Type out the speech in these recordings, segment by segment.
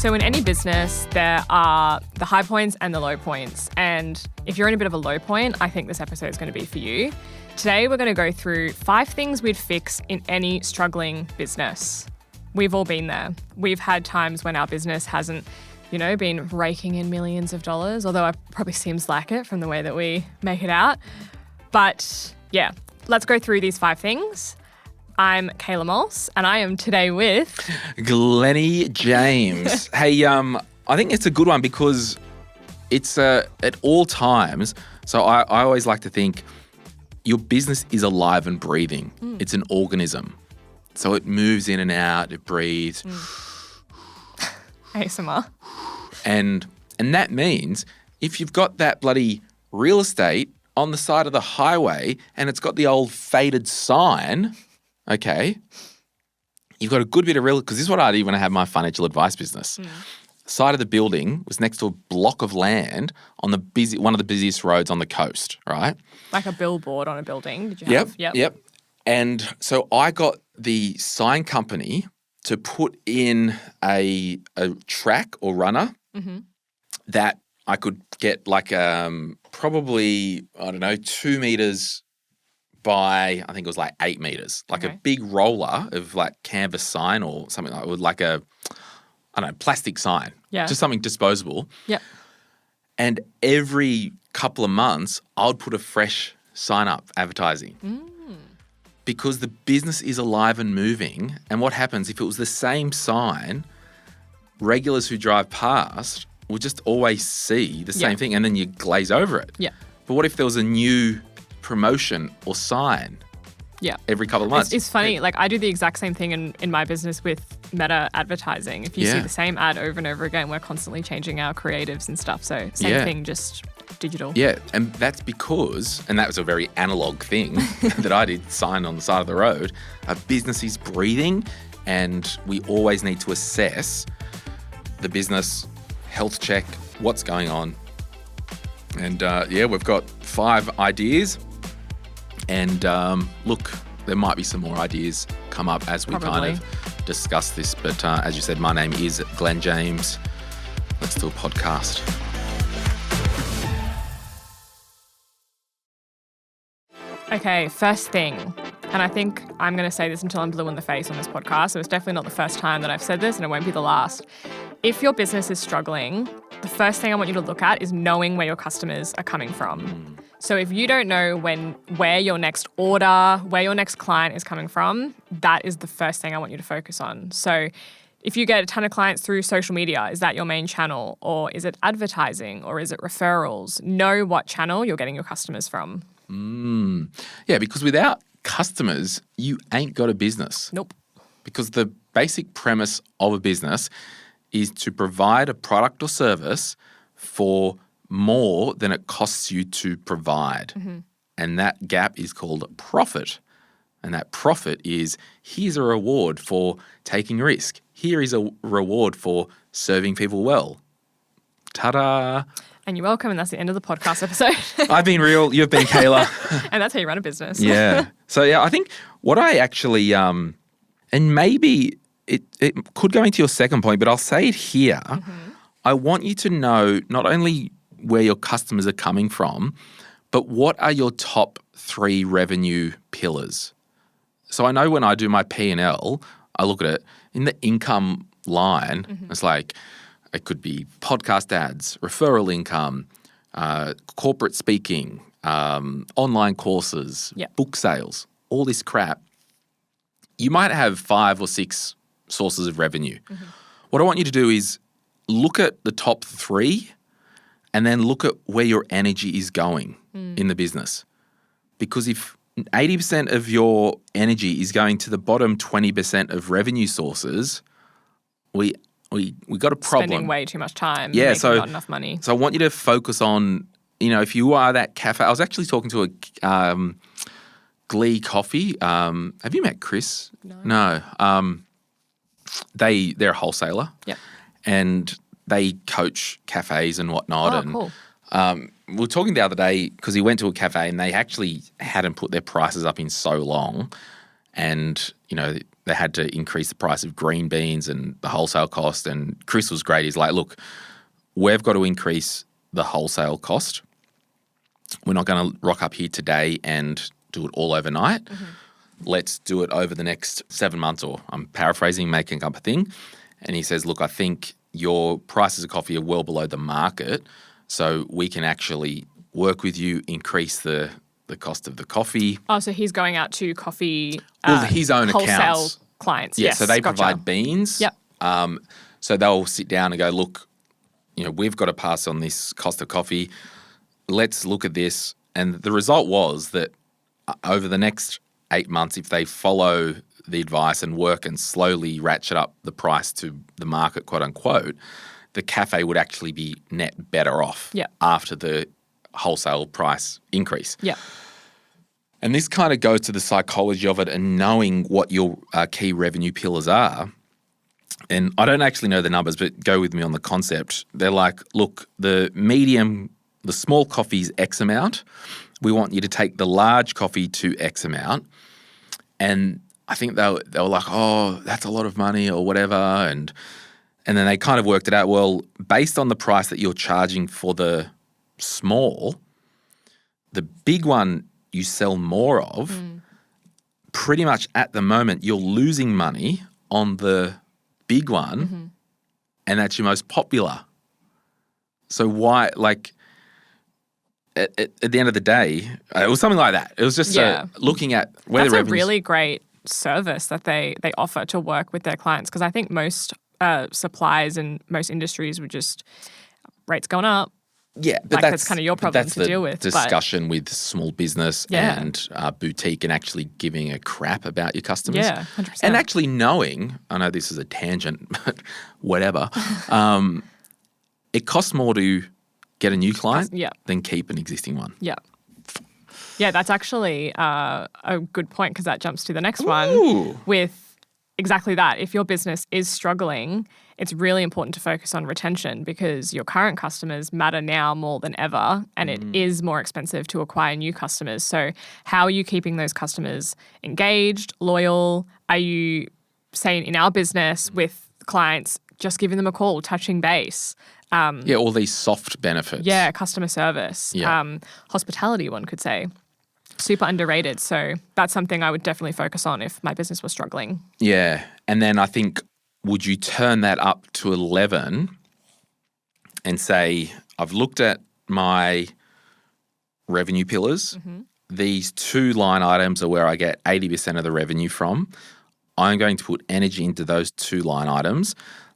So in any business, there are the high points and the low points. And if you're in a bit of a low point, I think this episode is going to be for you. Today, we're going to go through 5 things we'd fix in any struggling business. We've all been there. We've had times when our business hasn't, been raking in millions of dollars, although it probably seems like it from the way that we make it out. But yeah, let's go through these 5 things. I'm Kayla Malss, and I am today with... Glenny James. Hey, I think it's a good one because it's at all times. So I always like to think your business is alive and breathing. It's an organism. So it moves in and out, it breathes. ASMR. And that means if you've got that bloody real estate on the side of the highway and it's got the old faded sign... Okay, you've got a good bit of real, because this is what I did when I had my financial advice business. The side of the building was next to a block of land on one of the busiest roads on the coast, right? Like a billboard on a building, did you have? Yep. And so I got the sign company to put in a track or runner that I could get like probably, 2 meters by, I think it was like 8 meters, like a big roller of like canvas sign or something like, with like a, plastic sign. Yeah. Just something disposable. Yep. And every couple of months, I would put a fresh sign up advertising. Because the business is alive and moving. And what happens if it was the same sign, regulars who drive past will just always see the same thing and then you glaze over it. Yeah. But what if there was a new promotion or sign every couple of months? It's funny. Like I do the exact same thing in my business with meta advertising. If you see the same ad over and over again, we're constantly changing our creatives and stuff. So same thing, just digital. Yeah, and that's because, and that was a very analog thing that I did, sign on the side of the road. A business is breathing and we always need to assess the business, health check, what's going on. And we've got 5 ideas. And look, there might be some more ideas come up as we kind of discuss this. But as you said, my name is Glen James. Let's do a podcast. Okay, first thing. And I think I'm going to say this until I'm blue in the face on this podcast. So it's definitely not the first time that I've said this and it won't be the last. If your business is struggling, the first thing I want you to look at is knowing where your customers are coming from. So if you don't know where your next order, where your next client is coming from, that is the first thing I want you to focus on. So if you get a ton of clients through social media, is that your main channel? Or is it advertising? Or is it referrals? Know what channel you're getting your customers from. Yeah, because without customers, you ain't got a business. Nope. Because the basic premise of a business is to provide a product or service for more than it costs you to provide. And that gap is called profit. And that profit is, here's a reward for taking risk. Here is a reward for serving people well. Ta-da! And you're welcome, and that's the end of the podcast episode. I've been real, you've been Kayla. And that's how you run a business. Yeah. So I think what I actually, and maybe it could go into your second point, but I'll say it here. I want you to know not only where your customers are coming from, but what are your top 3 revenue pillars. So I know when I do my P&L, I look at it in the income line. It's like, it could be podcast ads, referral income, corporate speaking, online courses, book sales, all this crap. You might have 5 or 6 sources of revenue. What I want you to do is look at the top 3 and then look at where your energy is going in the business. Because if 80% of your energy is going to the bottom 20% of revenue sources, we got a problem. Spending way too much time, making not enough money. So I want you to focus on, if you are that cafe. I was actually talking to a Glee Coffee. Have you met Chris? No. They're a wholesaler. Yep. And they coach cafes and whatnot. Cool. We were talking the other day because he went to a cafe and they actually hadn't put their prices up in so long. And, they had to increase the price of green beans and the wholesale cost. And Chris was great. He's like, look, we've got to increase the wholesale cost. We're not going to rock up here today and do it all overnight. Let's do it over the next 7 months, or I'm paraphrasing, making up a thing. And he says, look, I think your prices of coffee are well below the market, so we can actually work with you, increase the cost of the coffee. Oh, so he's going out to coffee his own wholesale accounts. Clients. Yeah, yes, so they gotcha. provide beans. Yep. So they'll sit down and go, look, we've got to pass on this cost of coffee. Let's look at this. And the result was that over the next 8 months, if they follow the advice and work and slowly ratchet up the price to the market, quote unquote, the cafe would actually be net better off after the wholesale price increase. Yeah. And this kind of goes to the psychology of it and knowing what your key revenue pillars are. And I don't actually know the numbers, but go with me on the concept. They're like, look, the small coffee's X amount. We want you to take the large coffee to X amount. And I think they were like, oh, that's a lot of money or whatever. And then they kind of worked it out. Well, based on the price that you're charging for the small, the big one you sell more of, pretty much at the moment you're losing money on the big one, and that's your most popular. So why, like, at the end of the day, it was something like that. It was just looking at where that's the revenues. a really great service that they offer to work with their clients, because I think most suppliers in most industries would just rates going up. Yeah, but that's kind of your problem to deal with. Discussion with small business and boutique and actually giving a crap about your customers. Yeah, 100%. And actually knowing, I know this is a tangent, but whatever, it costs more to get a new client than keep an existing one. Yeah. Yeah, that's actually a good point, because that jumps to the next one with exactly that. If your business is struggling, it's really important to focus on retention, because your current customers matter now more than ever, and it is more expensive to acquire new customers. So how are you keeping those customers engaged, loyal? Are you, saying in our business with clients, just giving them a call, touching base? All these soft benefits. Yeah, customer service, hospitality, one could say. Super underrated. So that's something I would definitely focus on if my business was struggling. Yeah. And then I think, would you turn that up to 11 and say, I've looked at my revenue pillars. These 2 line items are where I get 80% of the revenue from. I'm going to put energy into those 2 line items.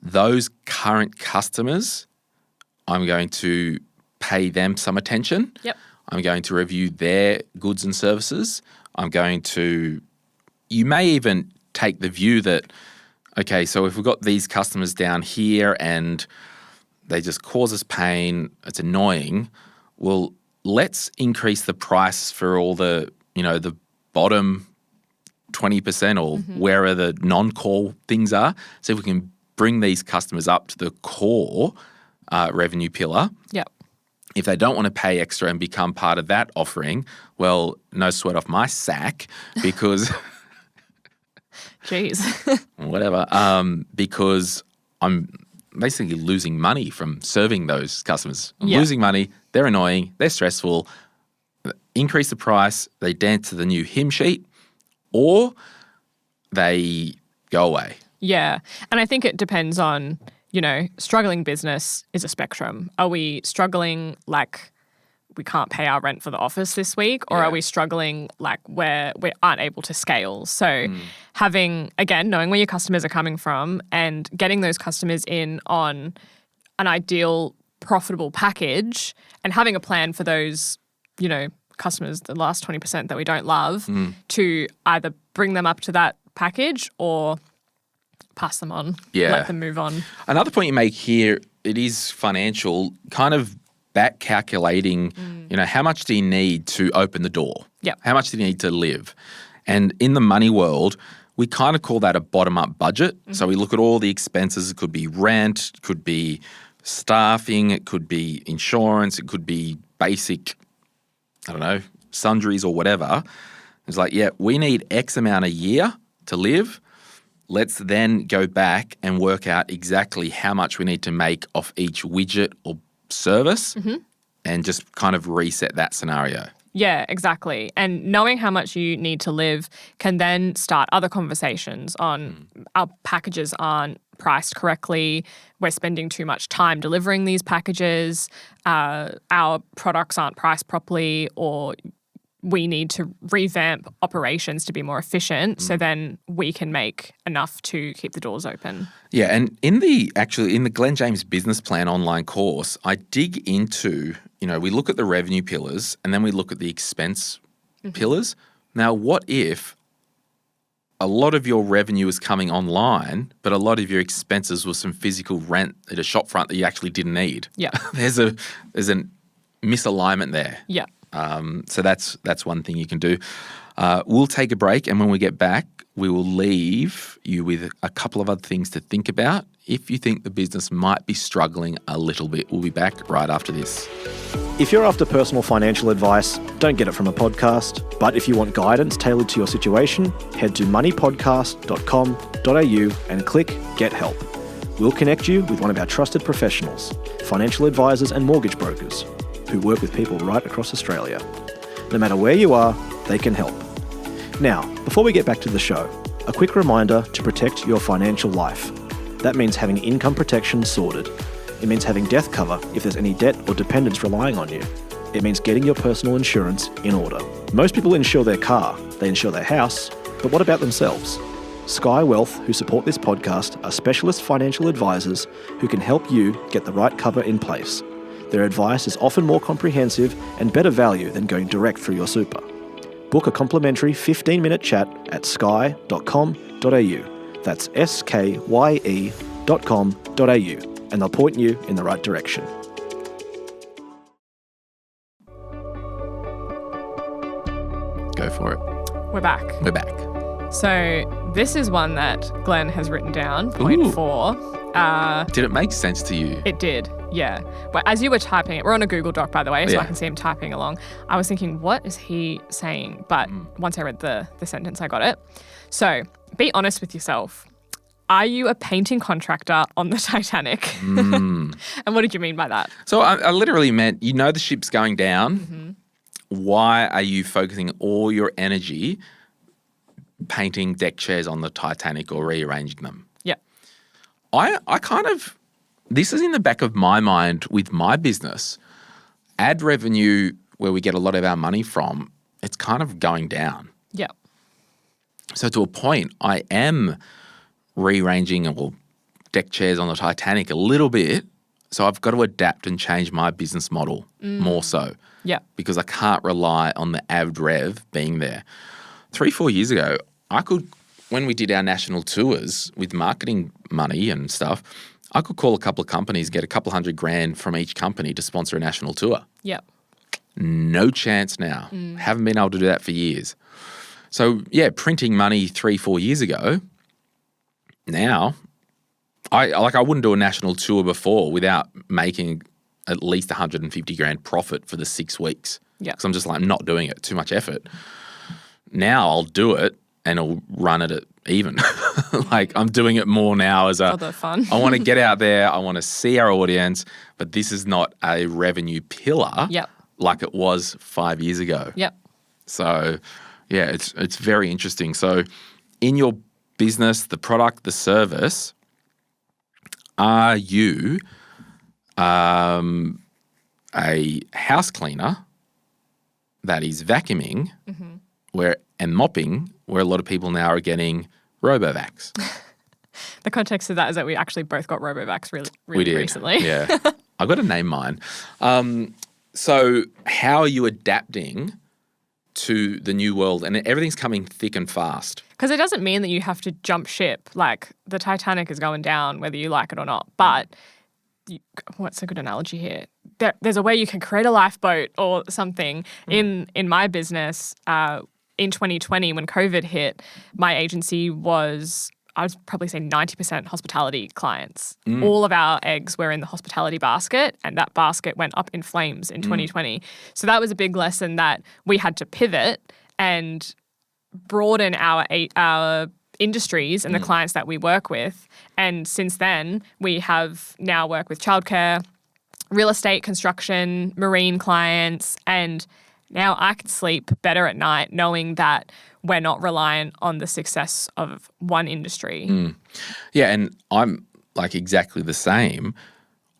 Those current customers, I'm going to pay them some attention. Yep. I'm going to review their goods and services. You may even take the view that, okay, so if we've got these customers down here and they just cause us pain, it's annoying, well, let's increase the price for all the bottom 20% or wherever the non-core things are, so if we can bring these customers up to the core revenue pillar. Yep. If they don't want to pay extra and become part of that offering, well, no sweat off my sack, because Jeez. whatever, because I'm basically losing money from serving those customers. I'm losing money, they're annoying, they're stressful. Increase the price, they dance to the new hymn sheet, or they go away. Yeah. And I think it depends on, struggling business is a spectrum. Are we struggling like we can't pay our rent for the office this week, or are we struggling like where we aren't able to scale? So having, again, knowing where your customers are coming from and getting those customers in on an ideal profitable package, and having a plan for those, customers, the last 20% that we don't love, to either bring them up to that package or pass them on, let them move on. Another point you make here, it is financial, kind of back calculating, how much do you need to open the door? Yeah. How much do you need to live? And in the money world, we kind of call that a bottom-up budget. So we look at all the expenses. It could be rent, it could be staffing, it could be insurance, it could be basic, sundries or whatever. It's like, we need X amount a year to live. let's then go back and work out exactly how much we need to make off each widget or service and just kind of reset that scenario. Yeah, exactly. And knowing how much you need to live can then start other conversations on our packages aren't priced correctly, we're spending too much time delivering these packages, our products aren't priced properly, or we need to revamp operations to be more efficient so then we can make enough to keep the doors open. Yeah, and in the Glen James Business Plan online course, I dig into, we look at the revenue pillars and then we look at the expense pillars. Now, what if a lot of your revenue is coming online, but a lot of your expenses was some physical rent at a shop front that you actually didn't need? Yeah. There's a misalignment there. Yeah. So that's one thing you can do. We'll take a break, and when we get back, we will leave you with a couple of other things to think about if you think the business might be struggling a little bit. We'll be back right after this. If you're after personal financial advice, don't get it from a podcast. But if you want guidance tailored to your situation, head to moneypodcast.com.au and click Get Help. We'll connect you with one of our trusted professionals, financial advisors and mortgage brokers, who work with people right across Australia. No matter where you are, they can help. Now, before we get back to the show, a quick reminder to protect your financial life. That means having income protection sorted. It means having death cover if there's any debt or dependents relying on you. It means getting your personal insurance in order. Most people insure their car, they insure their house, but what about themselves? Sky Wealth, who support this podcast, are specialist financial advisors who can help you get the right cover in place. Their advice is often more comprehensive and better value than going direct through your super. Book a complimentary 15-minute chat at sky.com.au. That's skye.com.au. And they'll point you in the right direction. Go for it. We're back. We're back. So this is one that Glen has written down, point 4. Did it make sense to you? It did, yeah. But as you were typing it, we're on a Google Doc, by the way, so Yeah. I can see him typing along. I was thinking, what is he saying? But once I read the sentence, I got it. So be honest with yourself. Are you a painting contractor on the Titanic? And what did you mean by that? So I literally meant, the ship's going down. Why are you focusing all your energy painting deck chairs on the Titanic or rearranging them? Yeah. I kind of, this is in the back of my mind with my business. Ad revenue, where we get a lot of our money from, it's kind of going down. Yeah. So to a point, I am rearranging or deck chairs on the Titanic a little bit. So I've got to adapt and change my business model more so. Yeah. Because I can't rely on the ad rev being there. 3-4 years ago, when we did our national tours with marketing money and stuff, I could call a couple of companies, get a couple $100,000 from each company to sponsor a national tour. Yeah. No chance now. Haven't been able to do that for years. So yeah, printing money 3-4 years ago. Now, I wouldn't do a national tour before without making at least $150,000 profit for the 6 weeks. Yeah. Because I'm just like, not doing it, too much effort. Now I'll do it and I'll run it at even. Like I'm doing it more now as For the fun. I want to get out there, I want to see our audience, but this is not a revenue pillar like it was 5 years ago. Yep. So yeah, it's very interesting. So in your business, the product, the service, are you a house cleaner that is vacuuming and mopping, where a lot of people now are getting RoboVax? The context of that is that we actually both got RoboVax really We did. recently. Yeah. I got to name mine. So how are you adapting to the new world? And everything's coming thick and fast. Because it doesn't mean that you have to jump ship. Like the Titanic is going down whether you like it or not. But what's a good analogy here? There's a way you can create a lifeboat or something. In my business, in 2020 when COVID hit, my agency was, I would probably say 90% hospitality clients. All of our eggs were in the hospitality basket, and that basket went up in flames in 2020. So that was a big lesson that we had to pivot and broaden our industries and the clients that we work with. And since then, we have now worked with childcare, real estate, construction, marine clients, and now I can sleep better at night knowing that we're not reliant on the success of one industry. Yeah, and I'm like exactly the same.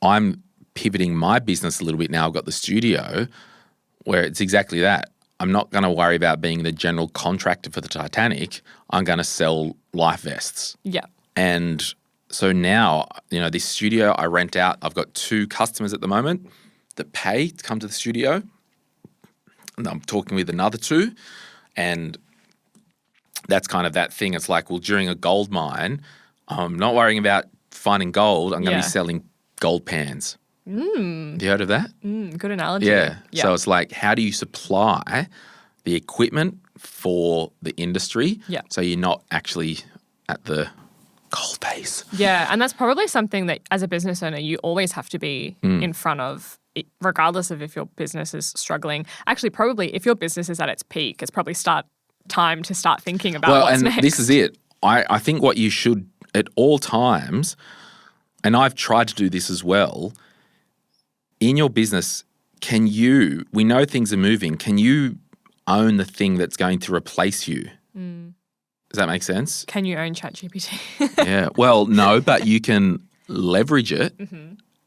I'm pivoting my business a little bit now. I've got the studio where it's exactly that. I'm not going to worry about being the general contractor for the Titanic. I'm going to sell life vests. Yeah. And so now, this studio I rent out, I've got 2 customers at the moment that pay to come to the studio. And I'm talking with another 2. And that's kind of that thing. It's like, well, during a gold mine, I'm not worrying about finding gold. I'm going to be selling gold pans. Have you heard of that? Good analogy. Yeah. So it's like, how do you supply the equipment for the industry so you're not actually at the gold base? Yeah, and that's probably something that as a business owner you always have to be in front of, regardless of if your business is struggling. Actually, probably if your business is at its peak, it's probably time to start thinking about what's next. This is it. I think what you should at all times, and I've tried to do this as well, in your business, we know things are moving, can you own the thing that's going to replace you? Does that make sense? Can you own ChatGPT? Yeah. Well, no, but you can leverage it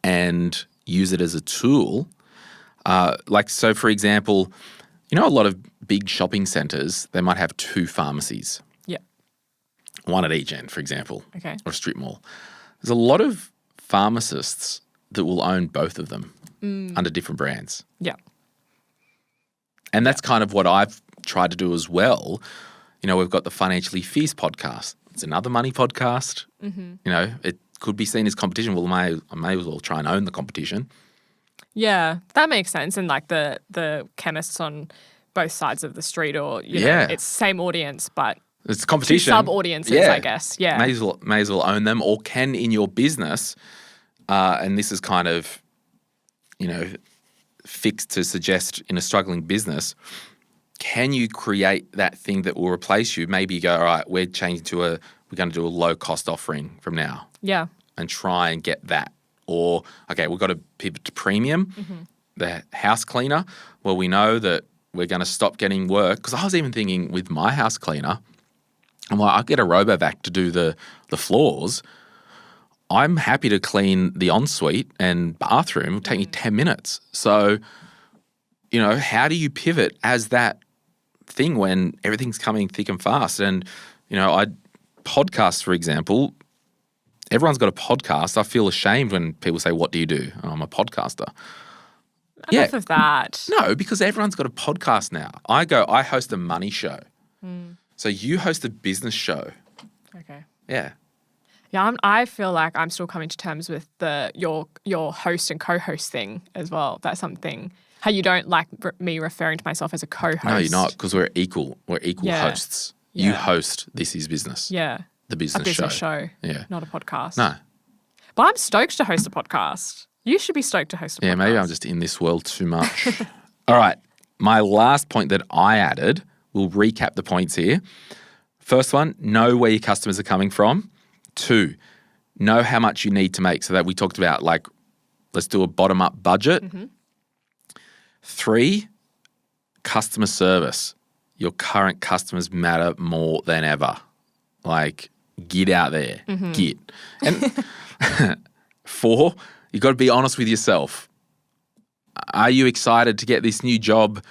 and use it as a tool. So for example, a lot of big shopping centres, they might have 2 pharmacies. Yeah. One at each end, for example. Okay. Or a strip mall. There's a lot of pharmacists that will own both of them under different brands. Yeah. And that's kind of what I've tried to do as well. We've got the Financially Fierce podcast. It's another money podcast. It could be seen as competition. Well, I may as well try and own the competition. Yeah, that makes sense. And like the chemists on both sides of the street, or it's same audience, but it's competition. Sub audiences, I guess. Yeah, may as well own them, or can in your business. And this is kind of, fixed to suggest in a struggling business. Can you create that thing that will replace you? Maybe you go, all right, we're going to do a low cost offering from now. Yeah. And try and get that. Or, okay, we've got to pivot to premium, the house cleaner. Well, we know that we're going to stop getting work. Because I was even thinking with my house cleaner, I'm like, I'll get a RoboVac to do the floors. I'm happy to clean the ensuite and bathroom. It'll take me 10 minutes. So, how do you pivot as that thing when everything's coming thick and fast? And, podcasts, for example, everyone's got a podcast. I feel ashamed when people say, what do you do? Oh, I'm a podcaster. Enough of that. No, because everyone's got a podcast now. I host a money show. So you host a business show. Okay. Yeah. Yeah, I feel like I'm still coming to terms with your host and co-host thing as well. That's something, how you don't like me referring to myself as a co-host. No, you're not, because we're equal. We're equal hosts. Yeah. You host This Is Business. Yeah. The business show. A business show. Yeah. Not a podcast. No. But I'm stoked to host a podcast. You should be stoked to host a podcast. Yeah, maybe I'm just in this world too much. All right. My last point that I added, we'll recap the points here. First one, know where your customers are coming from. 2, know how much you need to make, so that we talked about, like, let's do a bottom-up budget. 3, customer service. Your current customers matter more than ever. Like, get out there. Get. And 4, you've got to be honest with yourself. Are you excited to get this new job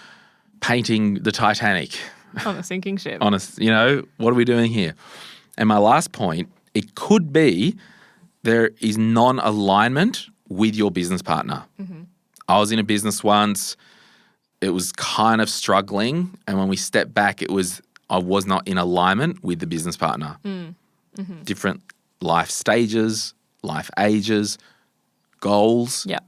painting the Titanic? On a sinking ship. What are we doing here? And my last point, it could be there is non-alignment with your business partner. I was in a business once. It was kind of struggling. And when we stepped back, I was not in alignment with the business partner. Different life stages, life ages, goals. Yeah.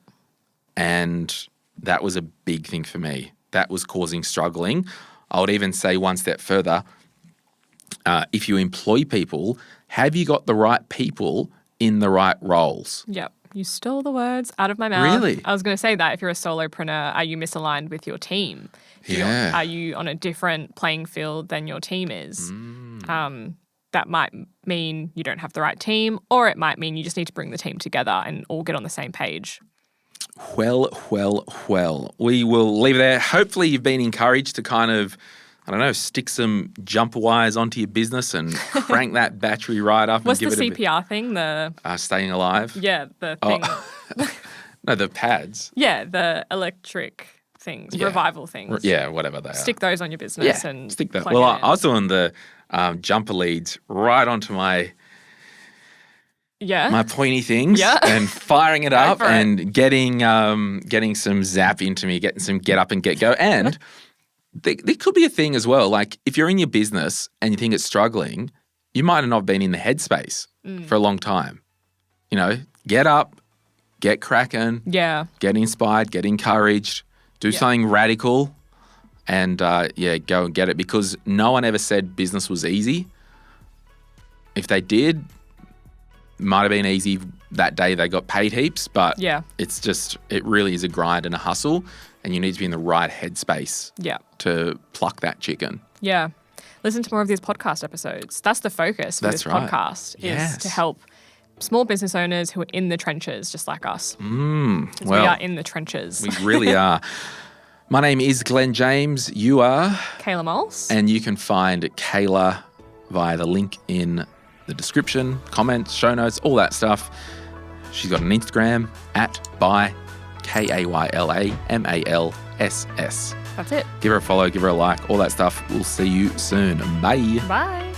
And that was a big thing for me. That was causing struggling. I would even say one step further, if you employ people, have you got the right people in the right roles? Yep. You stole the words out of my mouth. Really? I was going to say that if you're a solopreneur, are you misaligned with your team? Yeah. Are you on a different playing field than your team is? that might mean you don't have the right team, or it might mean you just need to bring the team together and all get on the same page. Well. We will leave it there. Hopefully you've been encouraged to kind of, I don't know, stick some jumper wires onto your business and crank that battery right up. What's and give the it CPR thing? The staying alive? Yeah, the thing. No, the pads. Yeah, the electric things, revival things. Yeah, whatever they are. Stick those on your business and stick that. plug Well, it in. I was doing the jumper leads right onto my pointy things and firing it up and getting some zap into me, getting some get up and get go. And there could be a thing as well. Like if you're in your business and you think it's struggling, you might have not been in the headspace for a long time. You know, get up, get cracking, get inspired, get encouraged, do something radical and go and get it, because no one ever said business was easy. If they did, it might have been easy that day they got paid heaps, but it's just, it really is a grind and a hustle, and you need to be in the right headspace to pluck that chicken. Yeah. Listen to more of these podcast episodes. That's the focus for this podcast, is to help small business owners who are in the trenches, just like us. Well, we are in the trenches. We really are. My name is Glen James. You are? Kayla Malss. And you can find Kayla via the link in the description, comments, show notes, all that stuff. She's got an Instagram @by KaylaMalss. That's it. Give her a follow, give her a like, all that stuff. We'll see you soon. Bye. Bye.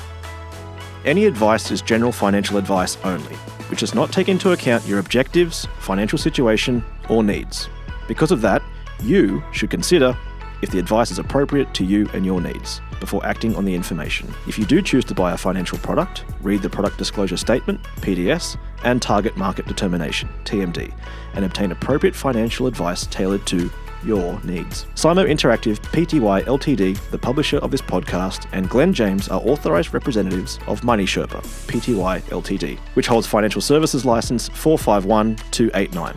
Any advice is general financial advice only, which does not take into account your objectives, financial situation, or needs. Because of that, you should consider if the advice is appropriate to you and your needs before acting on the information. If you do choose to buy a financial product, read the product disclosure statement, PDS, and target market determination, TMD, and obtain appropriate financial advice tailored to your needs. Simo Interactive Pty Ltd, the publisher of this podcast, and Glen James are authorised representatives of Money Sherpa Pty Ltd, which holds financial services license 451289.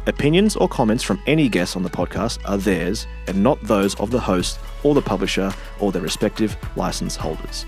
Opinions or comments from any guests on the podcast are theirs and not those of the host or the publisher or their respective license holders.